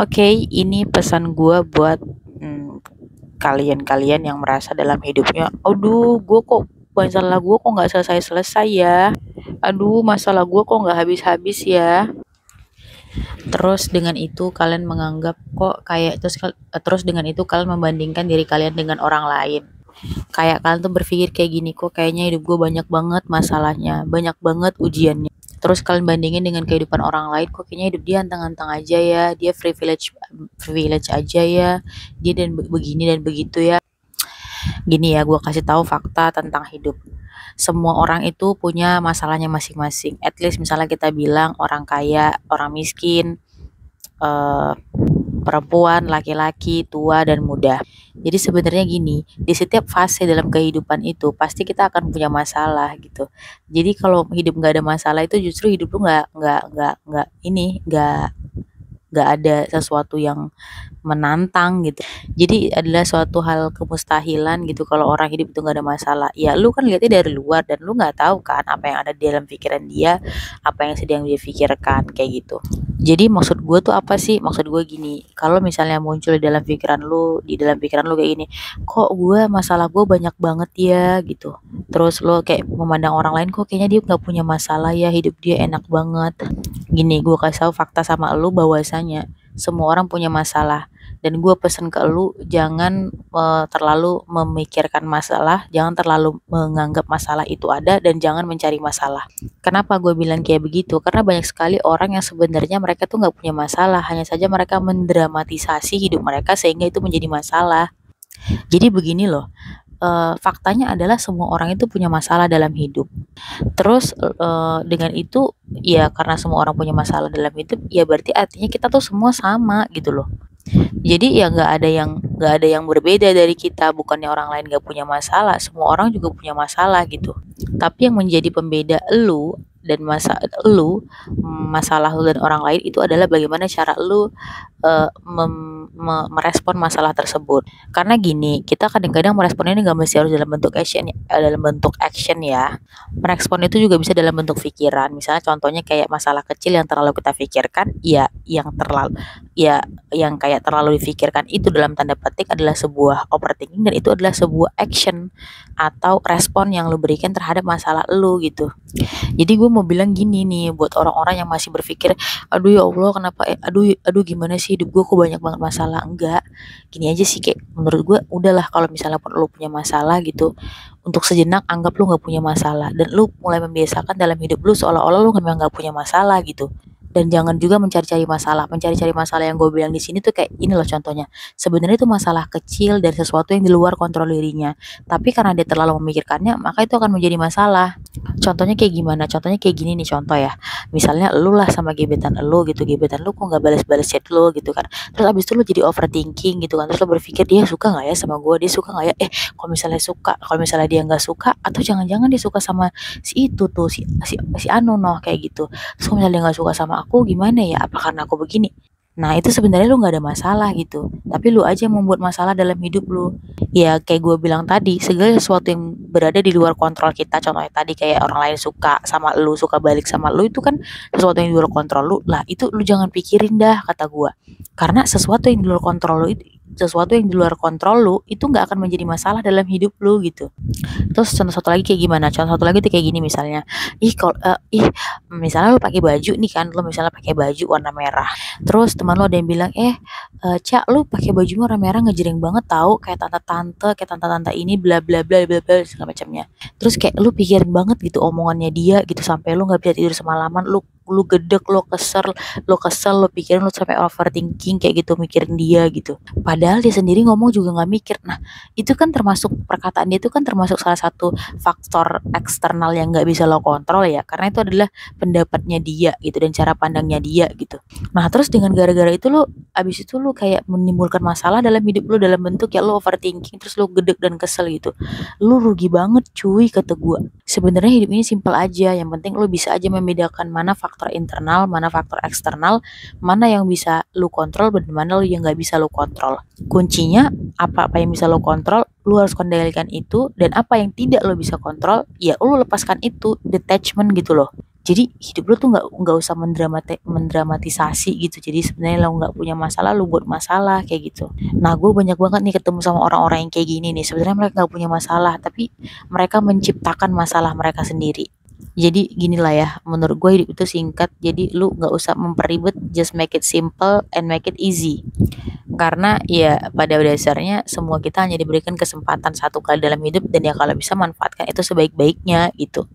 Oke, ini pesan gue buat kalian-kalian yang merasa dalam hidupnya, aduh, gue kok masalah gue kok nggak selesai-selesai ya. Aduh, masalah gue kok nggak habis-habis ya. Terus dengan itu kalian menganggap kok kayak terus dengan itu kalian membandingkan diri kalian dengan orang lain. Kayak kalian tuh berpikir kayak gini, kok kayaknya hidup gue banyak banget masalahnya, banyak banget ujiannya. Terus kalian bandingin dengan kehidupan orang lain, kok kayaknya hidup dia anteng-anteng aja ya, dia privilege privilege aja ya, dia dan begini dan begitu ya. Gini ya, gue kasih tahu fakta tentang hidup. Semua orang itu punya masalahnya masing-masing. At least misalnya kita bilang orang kaya, orang miskin, eh, perempuan, laki-laki, tua dan muda. Jadi sebenarnya gini, di setiap fase dalam kehidupan itu pasti kita akan punya masalah gitu. Jadi kalau hidup nggak ada masalah itu justru hidup lu nggak ini nggak ada sesuatu yang menantang gitu. Jadi adalah suatu hal kemustahilan gitu kalau orang hidup itu nggak ada masalah. Ya lu kan lihatnya dari luar dan lu nggak tahu kan apa yang ada di dalam pikiran dia, apa yang sedang dia pikirkan kayak gitu. Jadi maksud gue tuh apa sih? Maksud gue gini, kalau misalnya muncul di dalam pikiran lu kayak gini, kok gue masalah gue banyak banget ya gitu. Terus lo kayak memandang orang lain, kok kayaknya dia nggak punya masalah ya, hidup dia enak banget. Gini, gue kasih tahu fakta sama lu bahwasanya semua orang punya masalah. Dan gue pesen ke lu, jangan terlalu memikirkan masalah, jangan terlalu menganggap masalah itu ada, dan jangan mencari masalah. Kenapa gue bilang kayak begitu? Karena banyak sekali orang yang sebenarnya mereka tuh nggak punya masalah, hanya saja mereka mendramatisasi hidup mereka sehingga itu menjadi masalah. Jadi begini loh, faktanya adalah semua orang itu punya masalah dalam hidup. Terus dengan itu ya karena semua orang punya masalah dalam hidup, ya berarti artinya kita tuh semua sama gitu loh. Jadi ya nggak ada yang berbeda dari kita, bukannya orang lain nggak punya masalah, semua orang juga punya masalah gitu. Tapi yang menjadi pembeda elu dan masalah lu dan orang lain itu adalah bagaimana cara lu merespon masalah tersebut. Karena gini, kita kadang-kadang merespon ini nggak mesti harus dalam bentuk action ya. Merespon itu juga bisa dalam bentuk pikiran. Misalnya contohnya kayak masalah kecil yang terlalu kita pikirkan, yang kayak terlalu difikirkan itu dalam tanda petik adalah sebuah overthinking, dan itu adalah sebuah action atau respon yang lu berikan terhadap masalah lu gitu. Jadi gue mau bilang gini nih buat orang-orang yang masih berpikir, aduh ya Allah kenapa aduh gimana sih hidup gue kok banyak banget masalah. Enggak, gini aja sih, kayak menurut gue udahlah, kalau misalnya pun lu punya masalah gitu, untuk sejenak anggap lu nggak punya masalah, dan lu mulai membiasakan dalam hidup lu seolah-olah lu memang nggak punya masalah gitu. Dan jangan juga mencari-cari masalah yang gue bilang di sini tuh kayak ini loh contohnya, sebenarnya itu masalah kecil dan sesuatu yang di luar kontrol dirinya, tapi karena dia terlalu memikirkannya maka itu akan menjadi masalah. Contohnya kayak gimana? Contohnya kayak gini nih, contoh ya. Misalnya lu lah sama gebetan lu gitu, gebetan lu kok nggak balas-balas chat lu gitu kan. Terus abis itu lu jadi overthinking gitu kan. Terus lu berpikir, dia suka nggak ya sama gue? Dia suka nggak ya? Kalau misalnya suka, kalau misalnya dia nggak suka, atau jangan-jangan dia suka sama si itu tuh, si Anu noh kayak gitu. Terus kalau misalnya dia nggak suka sama aku, gimana ya? Apa karena aku begini? Nah itu sebenarnya lu nggak ada masalah gitu, tapi lu aja yang membuat masalah dalam hidup lu. Ya kayak gue bilang tadi, segala sesuatu yang berada di luar kontrol kita, contohnya tadi kayak orang lain suka sama lu, suka balik sama lu, itu kan sesuatu yang di luar kontrol lu lah. Itu lu jangan pikirin dah, kata gue. Karena sesuatu yang di luar kontrol lu itu nggak akan menjadi masalah dalam hidup lu gitu. Terus contoh satu lagi kayak gimana? Contoh satu lagi tuh kayak gini misalnya, misalnya lu pakai baju nih kan, lu misalnya pakai baju warna merah. Terus teman lo ada yang bilang, Cak, lu pakai baju warna merah ngejreng banget tahu, kayak tante-tante ini bla bla bla bla bla segala macamnya. Terus kayak lu pikirin banget gitu omongannya dia gitu, sampai lu nggak bisa tidur semalaman, lu gedek, lu pikirin, lu sampai overthinking kayak gitu, mikirin dia gitu. Padahal dia sendiri ngomong juga nggak mikir. Nah, itu kan termasuk, perkataan dia itu kan termasuk salah satu faktor eksternal yang nggak bisa lo kontrol ya, karena itu adalah pendapatnya dia gitu dan cara pandangnya dia gitu. Nah, terus dengan gara-gara itu lu abis itu lu kayak menimbulkan masalah dalam hidup lu dalam bentuk ya lu overthinking, terus lu gedek dan kesel gitu. Lu rugi banget cuy, kata gua. Sebenarnya hidup ini simpel aja, yang penting lu bisa aja membedakan mana faktor internal, mana faktor eksternal, mana yang bisa lu kontrol dan mana yang nggak bisa lu kontrol. Kuncinya apa yang bisa lo kontrol, lu harus kendalikan itu, dan apa yang tidak lo bisa kontrol, ya lu lepaskan itu, detachment gitu loh. Jadi hidup lu tuh nggak usah mendramatisasi gitu. Jadi sebenarnya lo nggak punya masalah, lu buat masalah kayak gitu. Nah, gue banyak banget nih ketemu sama orang-orang yang kayak gini nih. Sebenarnya mereka nggak punya masalah, tapi mereka menciptakan masalah mereka sendiri. Jadi gini lah ya, menurut gue hidup itu singkat. Jadi lu nggak usah memperibet, just make it simple and make it easy. Karena ya pada dasarnya semua kita hanya diberikan kesempatan satu kali dalam hidup, dan ya kalau bisa manfaatkan itu sebaik-baiknya gitu.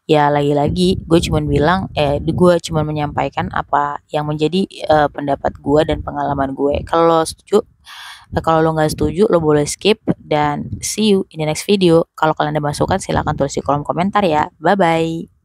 Ya lagi-lagi gue cuman bilang, gue cuman menyampaikan apa yang menjadi pendapat gue dan pengalaman gue. Kalau lo setuju, kalau lo nggak setuju lo boleh skip, dan see you in the next video. Kalau kalian ada masukan silahkan tulis di kolom komentar ya. Bye bye.